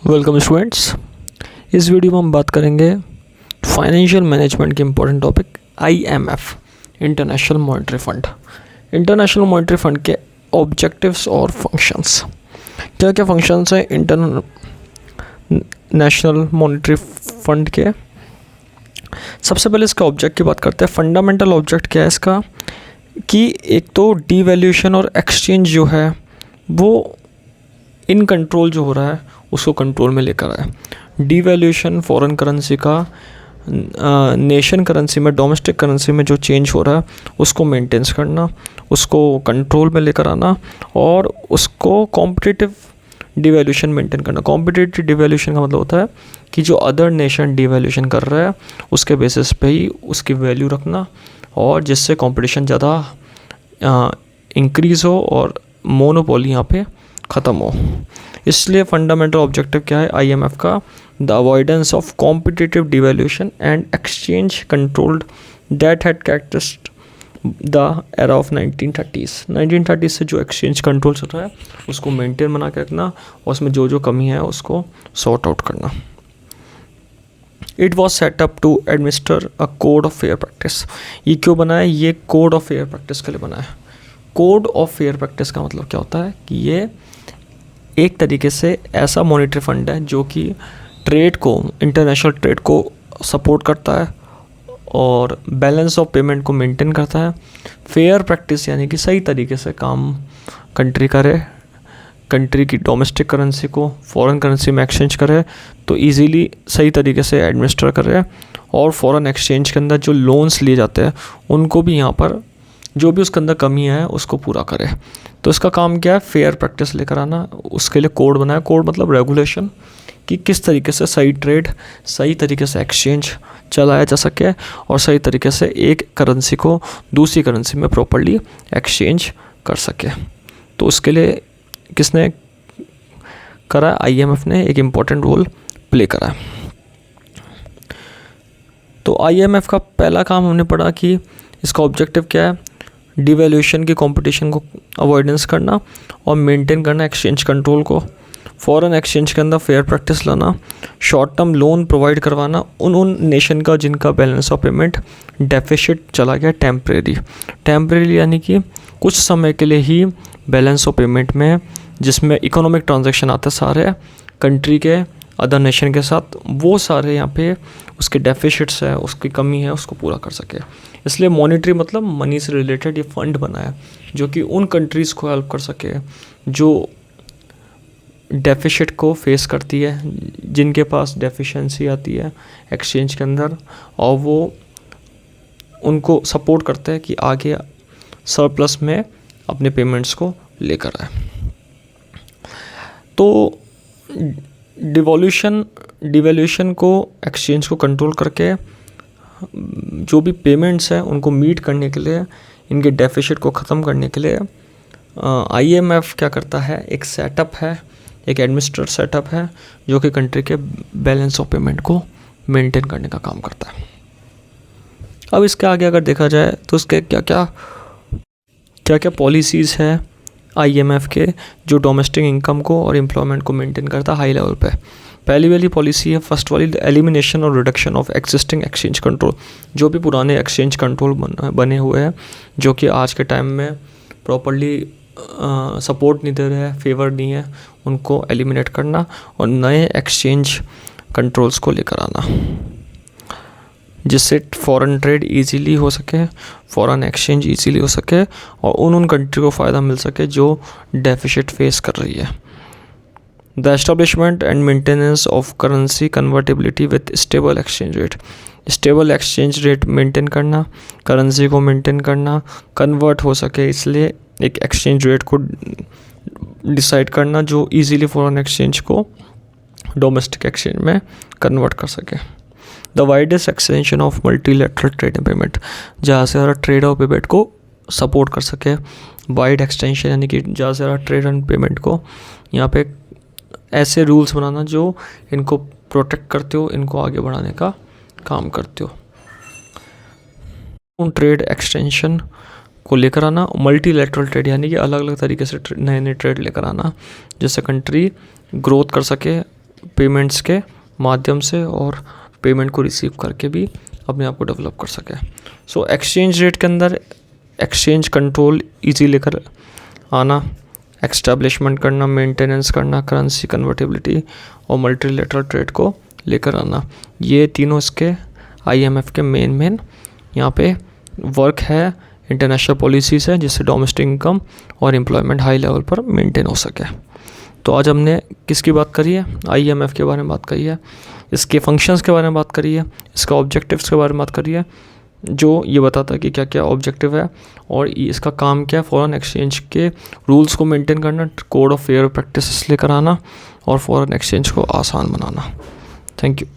Welcome students. इस video में हम बात करेंगे फाइनेंशियल मैनेजमेंट के important topic IMF, international monetary fund. International monetary fund के ऑब्जेक्टिव्स और फंक्शंस, क्या क्या फंक्शंस हैं इंटरनेशनल मॉनेटरी फंड के। सबसे पहले इसका ऑब्जेक्ट की बात करते हैं। फंडामेंटल ऑब्जेक्ट क्या है इसका कि एक तो डीवैल्यूएशन और एक्सचेंज जो है वो इन कंट्रोल जो हो रहा है उसको कंट्रोल में लेकर आए। डीवैल्यूएशन फॉरेन करेंसी का नेशन करेंसी में, डोमेस्टिक करेंसी में जो चेंज हो रहा है उसको मेंटेन्स करना, उसको कंट्रोल में लेकर आना और उसको कॉम्पिटिटिव डिवैल्यूएशन मेंटेन करना। कॉम्पिटिटिव डिवैल्यूएशन का मतलब होता है कि जो अदर नेशन डिवैल्यूएशन कर रहा है उसके बेसिस पे ही उसकी वैल्यू रखना और जिससे कंपटीशन ज़्यादा इंक्रीज़ हो और मोनोपोली यहाँ पे ख़त्म हो। इसलिए फंडामेंटल ऑब्जेक्टिव क्या है आईएमएफ का? The avoidance of competitive devaluation and exchange controlled that had characterised the era of 1930 से जो एक्सचेंज कंट्रोल चल रहा है उसको मेंटेन बना के रखना और उसमें जो जो कमी है उसको सॉर्ट आउट करना। It was set up to administer a code of fair practice. ये क्यों बना है? ये कोड ऑफ फेयर प्रैक्टिस के लिए बना है। कोड ऑफ फेयर प्रैक्टिस का मतलब क्या होता है कि ये एक तरीके से ऐसा मॉनेटरी फंड है जो कि ट्रेड को, इंटरनेशनल ट्रेड को सपोर्ट करता है और बैलेंस ऑफ पेमेंट को मेंटेन करता है। फेयर प्रैक्टिस यानी कि सही तरीके से काम कंट्री करे, कंट्री की डोमेस्टिक करेंसी को फॉरेन करेंसी में एक्सचेंज करे तो इजीली सही तरीके से एडमिनिस्टर करे और फॉरेन एक्सचेंज के अंदर जो लोन्स लिए जाते हैं उनको भी यहाँ पर जो भी उसके अंदर कमी है उसको पूरा करे। तो इसका काम क्या है? फेयर प्रैक्टिस लेकर आना। उसके लिए कोड बनाया। कोड मतलब रेगुलेशन कि किस तरीके से सही ट्रेड, सही तरीके से एक्सचेंज चलाया जा सके और सही तरीके से एक करेंसी को दूसरी करेंसी में प्रॉपर्ली एक्सचेंज कर सके। तो उसके लिए किसने करा? आईएमएफ ने एक इम्पॉर्टेंट रोल प्ले करा। तो आईएमएफ का पहला काम हमने पढ़ा कि इसका ऑब्जेक्टिव क्या है? डिवैल्यूएशन की कंपटीशन को अवॉइडेंस करना और मेंटेन करना एक्सचेंज कंट्रोल को, फॉरेन एक्सचेंज के अंदर फेयर प्रैक्टिस लाना, शॉर्ट टर्म लोन प्रोवाइड करवाना उन नेशन का जिनका बैलेंस ऑफ पेमेंट डेफिसिट चला गया टेम्परेरी यानी कि कुछ समय के लिए ही बैलेंस ऑफ पेमेंट में, जिसमें इकोनॉमिक ट्रांजैक्शन आते सारे कंट्री के अदर नेशन के साथ, वो सारे यहाँ पे उसके डेफिसिट्स है, उसकी कमी है, उसको पूरा कर सके। इसलिए मॉनेटरी मतलब मनी से रिलेटेड ये फंड बना है जो कि उन कंट्रीज़ को हेल्प कर सके जो डेफिसिट को फेस करती है, जिनके पास डेफिशिएंसी आती है एक्सचेंज के अंदर, और वो उनको सपोर्ट करते हैं कि आगे सरप्लस में अपने पेमेंट्स को लेकर आए। तो डिवैल्यूएशन को, एक्सचेंज को कंट्रोल करके जो भी पेमेंट्स हैं उनको मीट करने के लिए, इनके डेफिसिट को ख़त्म करने के लिए आईएमएफ क्या करता है? एक सेटअप है, एक एडमिनिस्ट्रेटर सेटअप है जो कि कंट्री के बैलेंस ऑफ पेमेंट को मेंटेन करने का काम करता है। अब इसके आगे अगर देखा जाए तो इसके क्या क्या पॉलिसीज़ है आईएमएफ के जो डोमेस्टिक इनकम को और एम्प्लॉयमेंट को मेंटेन करता है हाई लेवल पे। पहली वाली पॉलिसी है, फर्स्ट वाली, एलिमिनेशन और reduction of existing exchange control. जो भी पुराने एक्सचेंज कंट्रोल बने हुए हैं जो कि आज के टाइम में प्रॉपर्ली सपोर्ट नहीं दे रहे हैं, फेवर नहीं है, उनको एलिमिनेट करना और नए एक्सचेंज कंट्रोल्स को लेकर आना जिससे फॉरेन ट्रेड इजीली हो सके, फॉरेन एक्सचेंज इजीली हो सके और उन कंट्री को फ़ायदा मिल सके जो डेफिसिट फेस कर रही है। The establishment and maintenance of currency convertibility with stable exchange rate. Stable exchange rate maintain करना, करेंसी को मेंटेन करना, कन्वर्ट हो सके इसलिए एक एक्सचेंज रेट को डिसाइड करना जो इजीली फॉरेन एक्सचेंज को डोमेस्टिक एक्सचेंज में कन्वर्ट कर सके। The widest extension of multilateral trade and payment, जहाँ से ज़्यादा ट्रेड और पेमेंट को सपोर्ट कर सके। वाइड एक्सटेंशन यानी कि जहाँ से ज़्यादा ट्रेड एंड पेमेंट को, यहाँ पे ऐसे रूल्स बनाना जो इनको प्रोटेक्ट करते हो, इनको आगे बढ़ाने का काम करते हो। उन ट्रेड एक्सटेंशन को लेकर आना, मल्टीलैटरल ट्रेड यानी कि अलग अलग तरीके से नए नए ट्रेड लेकर आना जिससे कंट्री ग्रोथ कर सके, पेमेंट्स के माध्यम से और पेमेंट को रिसीव करके भी अपने आप को डेवलप कर सके। सो एक्सचेंज रेट के अंदर एक्सचेंज कंट्रोल ईजी लेकर आना, एस्टैब्लिशमेंट करना, मेंटेनेंस करना, करेंसी कन्वर्टिबिलिटी और मल्टीलेटरल ट्रेड को लेकर आना, ये तीनों इसके IMF के मेन यहाँ पे वर्क है। इंटरनेशनल पॉलिसीज़ है जिससे डोमेस्टिक इनकम और एम्प्लॉयमेंट हाई लेवल पर मेंटेन हो सके। तो आज हमने किसकी बात करी है? IMF के बारे में बात करी है, इसके फंक्शंस के बारे में बात करी है, इसका ऑब्जेक्टिव्स के बारे में बात करी है, जो ये बताता है कि क्या क्या ऑब्जेक्टिव है और इसका काम क्या है। फॉरेन एक्सचेंज के रूल्स को मेंटेन करना, कोड ऑफ फेयर प्रैक्टिसेस लेकर आना और फॉरेन एक्सचेंज को आसान बनाना। Thank you.